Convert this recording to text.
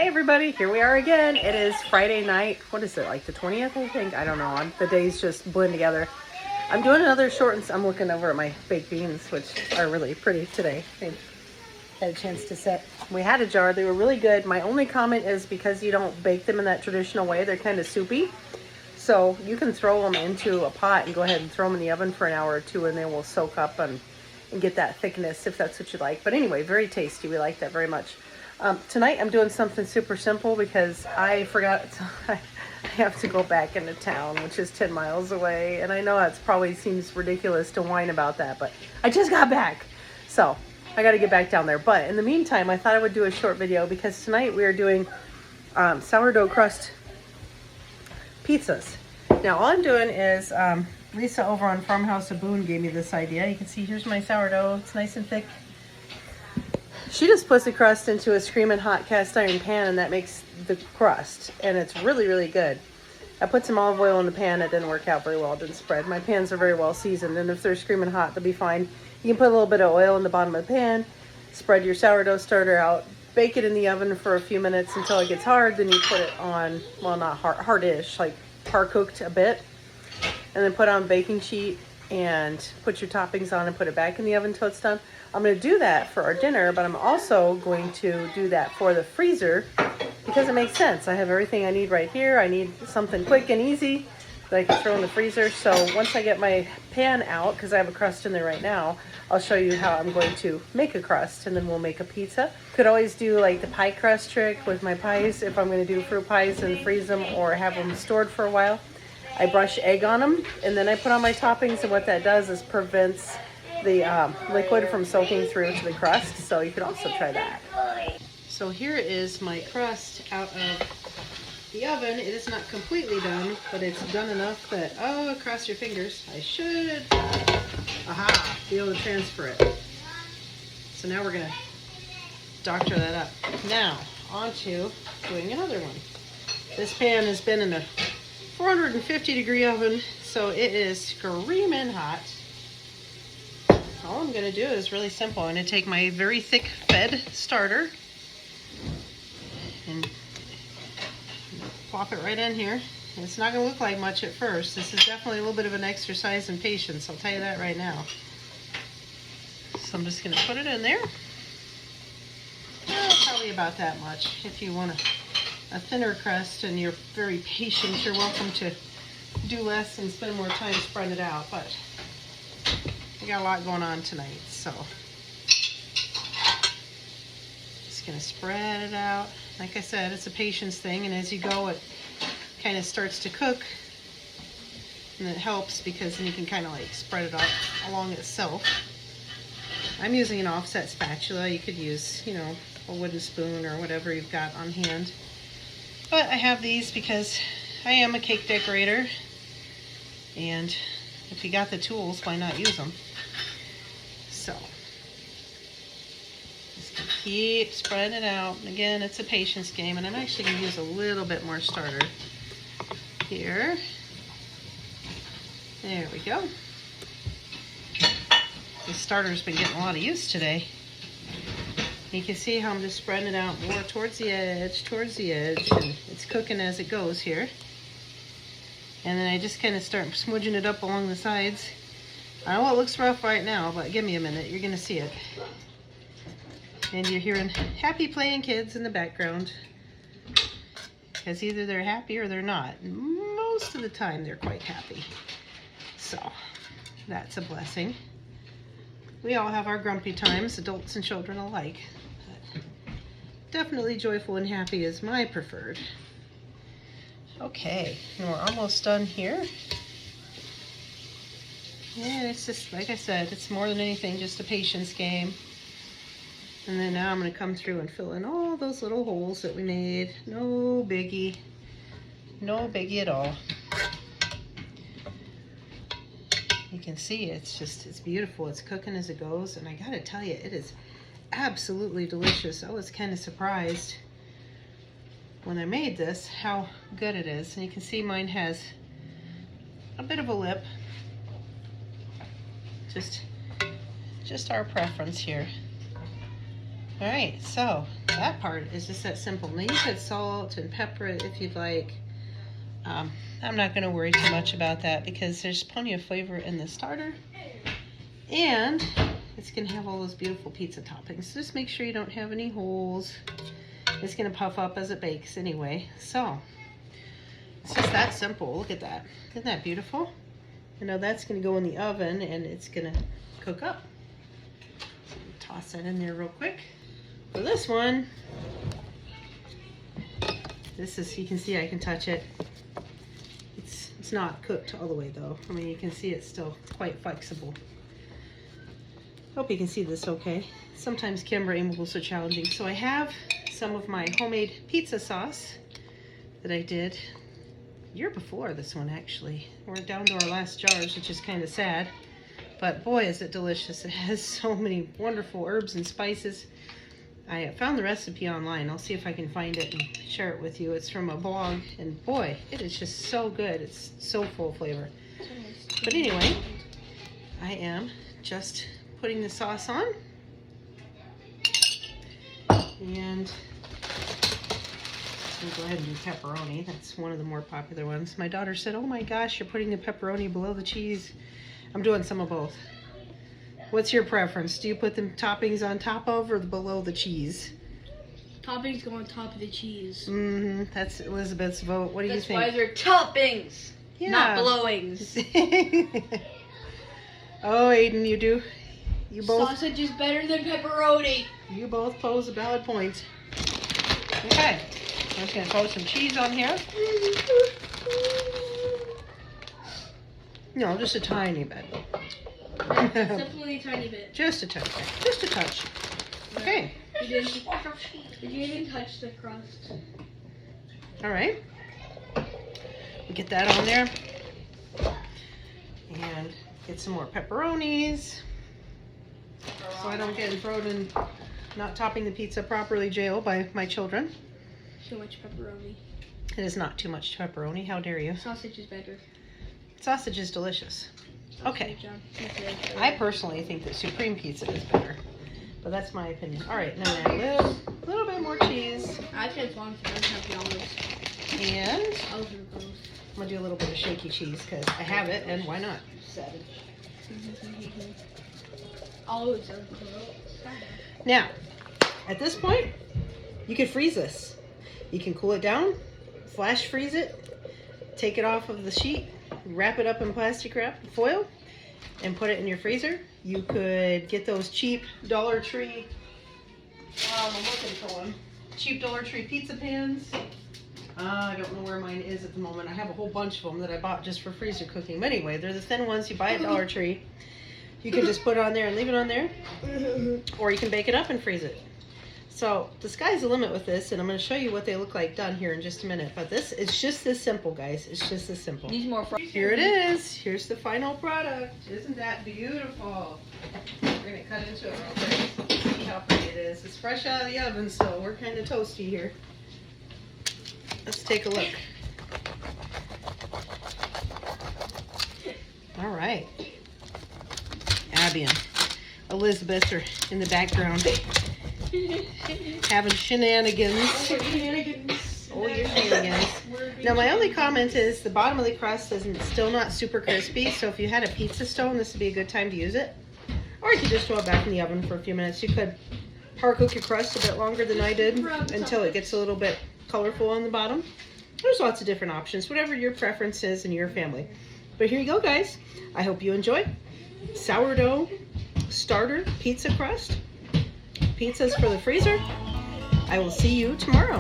Hi everybody, here we are again. It is Friday night. What is it, like the 20th, I think? I don't know. The days just blend together. I'm doing another short and I'm looking over at my baked beans, which are really pretty today. They had a chance to set. We had a jar. They were really good. My only comment is because you don't bake them in that traditional way, they're kind of soupy. So you can throw them into a pot and go ahead and throw them in the oven for an hour or two and they will soak up and get that thickness if that's what you like. But anyway, very tasty. We like that very much. Tonight I'm doing something super simple because I forgot I have to go back into town, which is 10 miles away. And I know that probably seems ridiculous to whine about that, but I just got back. So I got to get back down there. But in the meantime, I thought I would do a short video because tonight we are doing sourdough crust pizzas. Now all I'm doing is, Lisa over on Farmhouse of Boone gave me this idea. You can see here's my sourdough. It's nice and thick. She just puts the crust into a screaming hot cast iron pan and that makes the crust. And it's really, really good. I put some olive oil in the pan. It didn't work out very well. It didn't spread. My pans are very well seasoned and if they're screaming hot, they'll be fine. You can put a little bit of oil in the bottom of the pan. Spread your sourdough starter out. Bake it in the oven for a few minutes until it gets hard. Then you put it on, well, not hard, hard-ish, like par cooked a bit. And then put on a baking sheet and put your toppings on and put it back in the oven until it's done. I'm going to do that for our dinner, but I'm also going to do that for the freezer because it makes sense. I have everything I need right here. I need something quick and easy that I can throw in the freezer. So once I get my pan out, because I have a crust in there right now, I'll show you how I'm going to make a crust and then we'll make a pizza. Could always do like the pie crust trick with my pies if I'm going to do fruit pies and freeze them or have them stored for a while. I brush egg on them and then I put on my toppings, and what that does is prevents the liquid from soaking through to the crust, so you could also try that. So here is my crust out of the oven. It is not completely done, but it's done enough that, oh, cross your fingers, I should, aha, be able to transfer it. So now we're going to doctor that up. Now, on to doing another one. This pan has been in a 450 degree oven, so it is screaming hot. All I'm going to do is really simple. I'm going to take my very thick fed starter and plop it right in here. And it's not going to look like much at first. This is definitely a little bit of an exercise in patience, I'll tell you that right now. So I'm just going to put it in there. Probably about that much. If you want a thinner crust and you're very patient, you're welcome to do less and spend more time spreading it out. But we got a lot going on tonight, so just gonna spread it out. Like I said, it's a patience thing, and as you go, it kind of starts to cook, and it helps because then you can kind of like spread it out along itself. I'm using an offset spatula. You could use, you know, a wooden spoon or whatever you've got on hand. But I have these because I am a cake decorator, and if you got the tools, why not use them? So, just gonna keep spreading it out. And again, it's a patience game, and I'm actually gonna use a little bit more starter here. There we go. The starter's been getting a lot of use today. You can see how I'm just spreading it out more towards the edge, and it's cooking as it goes here. And then I just kind of start smudging it up along the sides. I know it looks rough right now, but give me a minute, you're gonna see it. And you're hearing happy playing kids in the background, because either they're happy or they're not. Most of the time they're quite happy. So that's a blessing. We all have our grumpy times, adults and children alike. But definitely joyful and happy is my preferred. Okay, and we're almost done here. And it's just, like I said, it's more than anything just a patience game. And then now I'm going to come through and fill in all those little holes that we made. No biggie. No biggie at all. You can see it's just, it's beautiful. It's cooking as it goes. And I got to tell you, it is absolutely delicious. I was kind of surprised when I made this how good it is. And you can see mine has a bit of a lip. Just our preference here. All right, so that part is just that simple. Now you could salt and pepper it if you'd like. I'm not going to worry too much about that because there's plenty of flavor in the starter. And it's going to have all those beautiful pizza toppings. So just make sure you don't have any holes. It's going to puff up as it bakes anyway. So it's just that simple. Look at that. Isn't that beautiful? And now that's going to go in the oven and it's going to cook up. So toss that in there real quick. For this one, this is, you can see I can touch it. It's not cooked all the way though. I mean, you can see it's still quite flexible. Hope you can see this okay. Sometimes camera angles are challenging. So I have some of my homemade pizza sauce that I did year before this one actually. We're down to our last jars, which is kind of sad. But boy, is it delicious. It has so many wonderful herbs and spices. I found the recipe online. I'll see if I can find it and share it with you. It's from a blog, and boy, it is just so good. It's so full of flavor. But anyway, I am just putting the sauce on. And I'm gonna go ahead and do pepperoni. That's one of the more popular ones. My daughter said, oh my gosh, you're putting the pepperoni below the cheese. I'm doing some of both. What's your preference? Do you put the toppings on top of or below the cheese? Toppings go on top of the cheese. Mm-hmm. That's Elizabeth's vote. What do you think? That's why they're toppings, not blowings. Oh, Aiden, you do. You both. Sausage is better than pepperoni. You both pose a valid point. Okay. I'm just going to throw some cheese on here. No, just a tiny bit. Definitely a tiny bit. Just a touch. Just a touch. Okay. Did you even touch the crust? All right. We get that on there. And get some more pepperonis. So I don't get thrown in not topping the pizza properly jail by my children. Too much pepperoni. It is not too much pepperoni. How dare you? Sausage is better. Sausage is delicious. Okay. Pizza. I personally think that supreme pizza is better, but that's my opinion. All right, now I'm gonna add a little bit more cheese. I think as long as it doesn't have the olives. And Olives are gross. I'm gonna do a little bit of shaky cheese because I have it, and why not? 7. Olives are gross. Now, at this point, you can freeze this. You can cool it down, flash freeze it, take it off of the sheet, wrap it up in plastic wrap foil, and put it in your freezer. You could get those cheap Dollar Tree, I'm looking for one, cheap Dollar Tree pizza pans. I don't know where mine is at the moment. I have a whole bunch of them that I bought just for freezer cooking. But anyway, they're the thin ones you buy at Dollar Tree. You can just put it on there and leave it on there, or you can bake it up and freeze it. So the sky's the limit with this, and I'm going to show you what they look like done here in just a minute. But this is just this simple, guys. It's just this simple. Needs more fries. Here it is. Here's the final product. Isn't that beautiful? We're going to cut into it real quick. See how pretty it is. It's fresh out of the oven, so we're kind of toasty here. Let's take a look. All right. Abby and Elizabeth are in the background. Having shenanigans. Oh, your shenanigans. Now, my only comment is the bottom of the crust is still not super crispy, so if you had a pizza stone, this would be a good time to use it. Or you could just throw it back in the oven for a few minutes. You could par cook your crust a bit longer than I did until it gets a little bit colorful on the bottom. There's lots of different options, whatever your preference is and your family. But here you go, guys. I hope you enjoy. Sourdough starter pizza crust. Pizzas for the freezer. I will see you tomorrow.